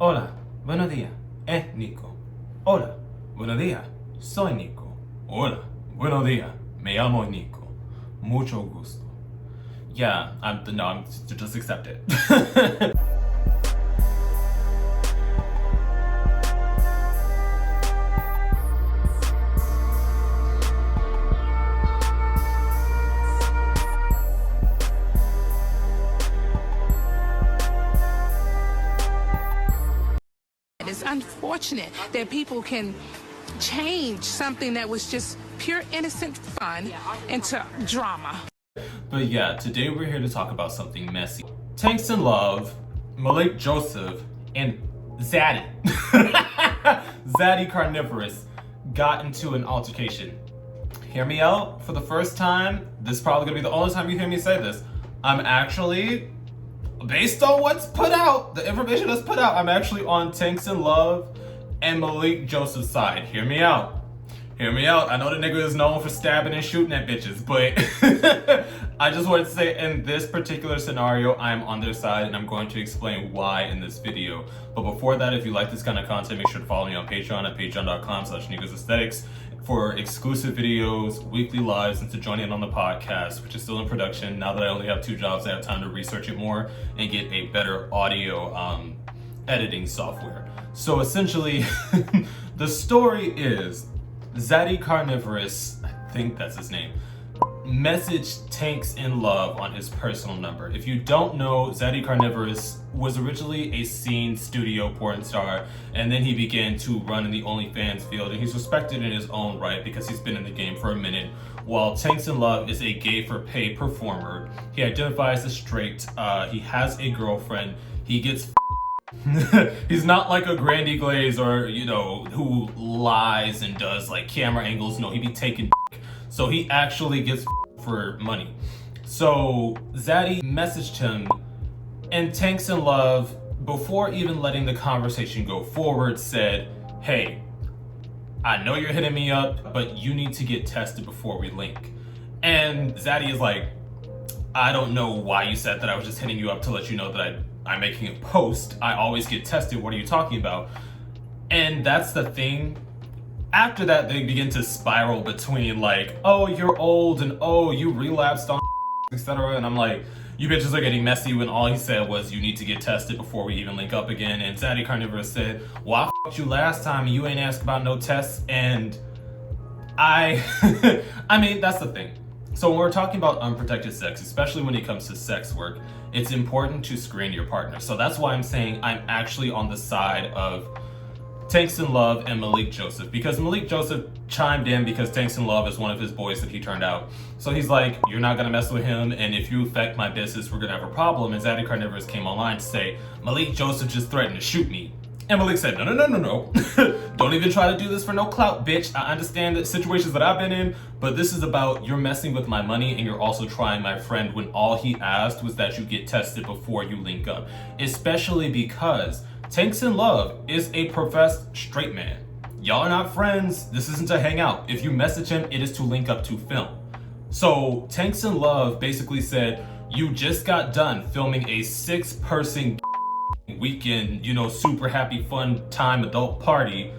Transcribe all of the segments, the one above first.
Hola, buenos días, es Nico. Hola, buenos días, soy Nico. Hola, buenos días, me llamo Nico. Mucho gusto. Yeah, I'm just accept it. It's unfortunate that people can change something that was just pure innocent fun into drama. But yeah, today we're here to talk about something messy. Tanksnlove, Malik Joseph, and Xaddy, Xaddy Carnivorous, got into an altercation. Hear me out. For the first time, this is probably gonna be the only time you hear me say this. I'm actually, based on what's put out, the information that's put out, I'm actually on Tanksnlove and Malik Joseph's side. Hear me out. Hear me out. I know the nigga is known for stabbing and shooting at bitches, but I just wanted to say in this particular scenario, I'm on their side and I'm going to explain why in this video. But before that, if you like this kind of content, make sure to follow me on Patreon at patreon.com/niggasaesthetics for exclusive videos, weekly lives, and to join in on the podcast, which is still in production. Now that I only have 2 jobs, I have time to research it more and get a better audio editing software. So essentially, the story is Xaddy Carnivorous, I think that's his name, messaged Tanksnlove on his personal number. If you don't know, Xaddy Carnivorous was originally a scene studio porn star, and then he began to run in the OnlyFans field, and he's respected in his own right because he's been in the game for a minute. While Tanksnlove is a gay for pay performer, he identifies as straight, he has a girlfriend, he gets he's not like a Grandy Glaze or, you know, who lies and does like camera angles. No, he be taking so he actually gets for money. So Xaddy messaged him, and Tanksnlove, before even letting the conversation go forward, said, hey, I know you're hitting me up, but you need to get tested before we link. And Xaddy is like, I don't know why you said that. I was just hitting you up to let you know that I'm making a post. I always get tested. What are you talking about? And that's the thing. After that, they begin to spiral between like, oh, you're old, and oh, you relapsed on etc. And I'm like, you bitches are getting messy when all he said was you need to get tested before we even link up again. And Xaddy Carnivorous said, well, I f***ed you last time and you ain't asked about no tests. And I mean, that's the thing. So when we're talking about unprotected sex, especially when it comes to sex work, it's important to screen your partner. So that's why I'm saying I'm actually on the side of Tanksnlove and Malik Joseph, because Malik Joseph chimed in because Tanksnlove is one of his boys that he turned out. So he's like, you're not gonna mess with him, and if you affect my business, we're gonna have a problem. And Xaddy Carnivorous came online to say, Malik Joseph just threatened to shoot me. And Malik said, no. Don't even try to do this for no clout, bitch. I understand the situations that I've been in, but this is about you're messing with my money and you're also trying my friend when all he asked was that you get tested before you link up. Especially because Tanksnlove is a professed straight man. Y'all are not friends. This isn't to hang out. If you message him, it is to link up to film. So Tanksnlove basically said, you just got done filming a 6-person weekend, you know, super happy, fun time adult party,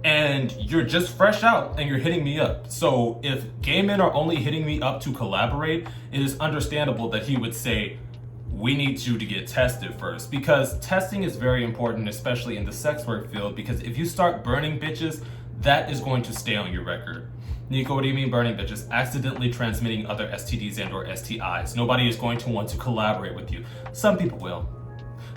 and you're just fresh out and you're hitting me up. So if gay men are only hitting me up to collaborate, it is understandable that he would say, we need you to get tested first, because testing is very important, especially in the sex work field, because if you start burning bitches, that is going to stay on your record. Nico, what do you mean burning bitches? Accidentally transmitting other STDs and or STIs. Nobody is going to want to collaborate with you. Some people will.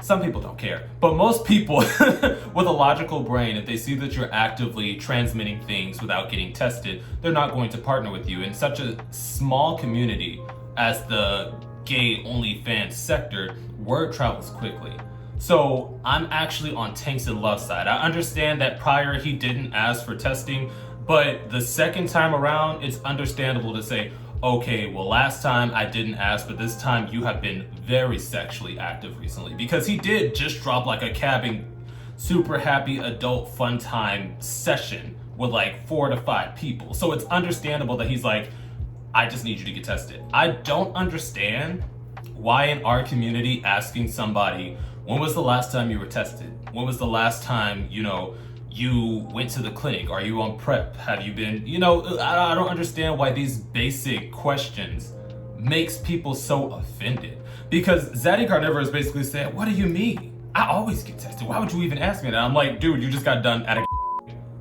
Some people don't care. But most people with a logical brain, if they see that you're actively transmitting things without getting tested, they're not going to partner with you. In such a small community as the gay OnlyFans sector, word travels quickly. So I'm actually on Tanksnlove's side. I understand that prior he didn't ask for testing, but the second time around, it's understandable to say, okay, well, last time I didn't ask, but this time you have been very sexually active recently, because he did just drop like a cabbing, super happy adult fun time session with like 4 to 5 people. So it's understandable that he's like, I just need you to get tested. I don't understand why in our community asking somebody When was the last time you were tested? When was the last time, you know, you went to the clinic? Are you on PrEP? Have you been, you know, I don't understand why these basic questions makes people so offended. Because Xaddy Carnivorous basically said, what do you mean? I always get tested. Why would you even ask me that? I'm like, dude, you just got done at a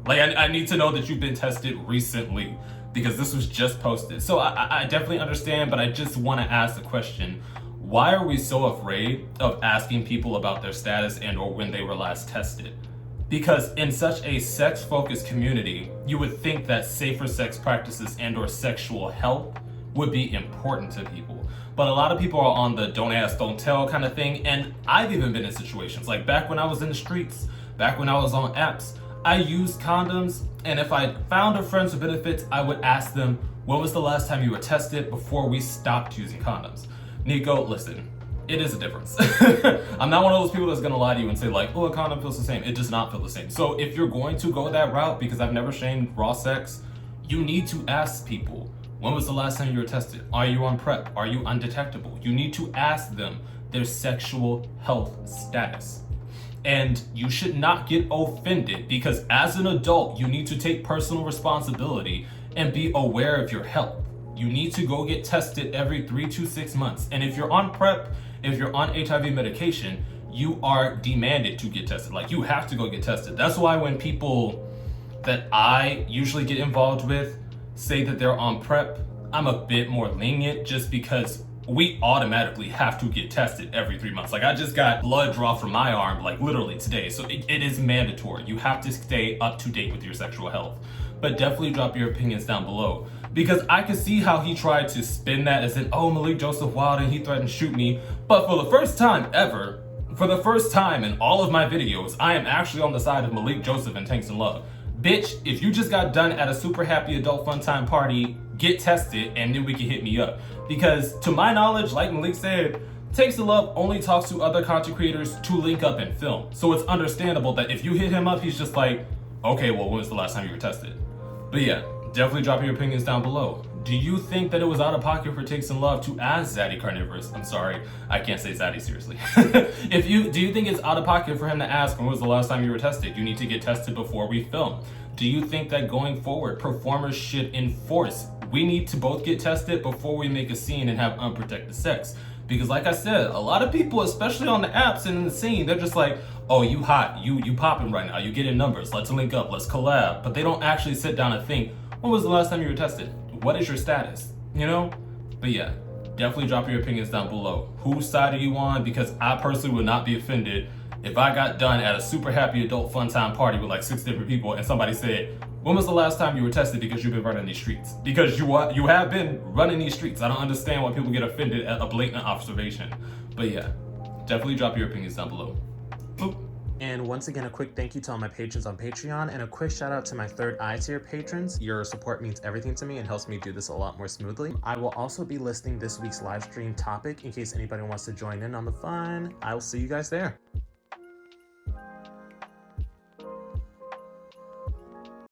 like, I need to know that you've been tested recently because this was just posted. So I definitely understand, but I just want to ask the question, why are we so afraid of asking people about their status and or when they were last tested? Because in such a sex-focused community, you would think that safer sex practices and or sexual health would be important to people. But a lot of people are on the don't ask, don't tell kind of thing. And I've even been in situations like back when I was in the streets, back when I was on apps, I used condoms. And if I found a friends with benefits, I would ask them, when was the last time you were tested before we stopped using condoms? Nico, listen, it is a difference. I'm not one of those people that's gonna lie to you and say like, oh, a condom feels the same. It does not feel the same. So if you're going to go that route, because I've never shamed raw sex, you need to ask people, when was the last time you were tested? Are you on PrEP? Are you undetectable? You need to ask them their sexual health status. And you should not get offended because as an adult, you need to take personal responsibility and be aware of your health. You need to go get tested every 3 to 6 months. And if you're on PrEP, if you're on HIV medication, you are demanded to get tested. Like, you have to go get tested. That's why when people that I usually get involved with say that they're on PrEP, I'm a bit more lenient just because we automatically have to get tested every 3 months. Like, I just got blood draw from my arm, like literally today. So it is mandatory. You have to stay up to date with your sexual health. But definitely drop your opinions down below. Because I can see how he tried to spin that as in, oh, Malik Joseph Wild and he threatened to shoot me. But for the first time ever, for the first time in all of my videos, I am actually on the side of Malik Joseph and Tanksnlove. Bitch, if you just got done at a super happy adult fun time party, get tested and then we can hit me up. Because to my knowledge, like Malik said, Tanksnlove only talks to other content creators to link up and film. So it's understandable that if you hit him up, he's just like, okay, well, when was the last time you were tested? But yeah, definitely drop your opinions down below. Do you think that it was out of pocket for Tanksnlove to ask Xaddy Carnivorous? I'm sorry, I can't say Xaddy seriously. Do you think it's out of pocket for him to ask when was the last time you were tested? You need to get tested before we film. Do you think that going forward, performers should enforce we need to both get tested before we make a scene and have unprotected sex? Because like I said, a lot of people, especially on the apps and in the scene, they're just like, oh, you hot, you popping right now, you getting numbers, let's link up, let's collab. But they don't actually sit down and think, when was the last time you were tested? What is your status? You know? But yeah, definitely drop your opinions down below. Whose side are you on? Because I personally would not be offended if I got done at a super happy adult fun time party with like 6 different people and somebody said, when was the last time you were tested because you've been running these streets? Because you have been running these streets. I don't understand why people get offended at a blatant observation. But yeah, definitely drop your opinions down below. Boop. And once again, a quick thank you to all my patrons on Patreon and a quick shout out to my third eye tier patrons. Your support means everything to me and helps me do this a lot more smoothly. I will also be listing this week's live stream topic in case anybody wants to join in on the fun. I will see you guys there.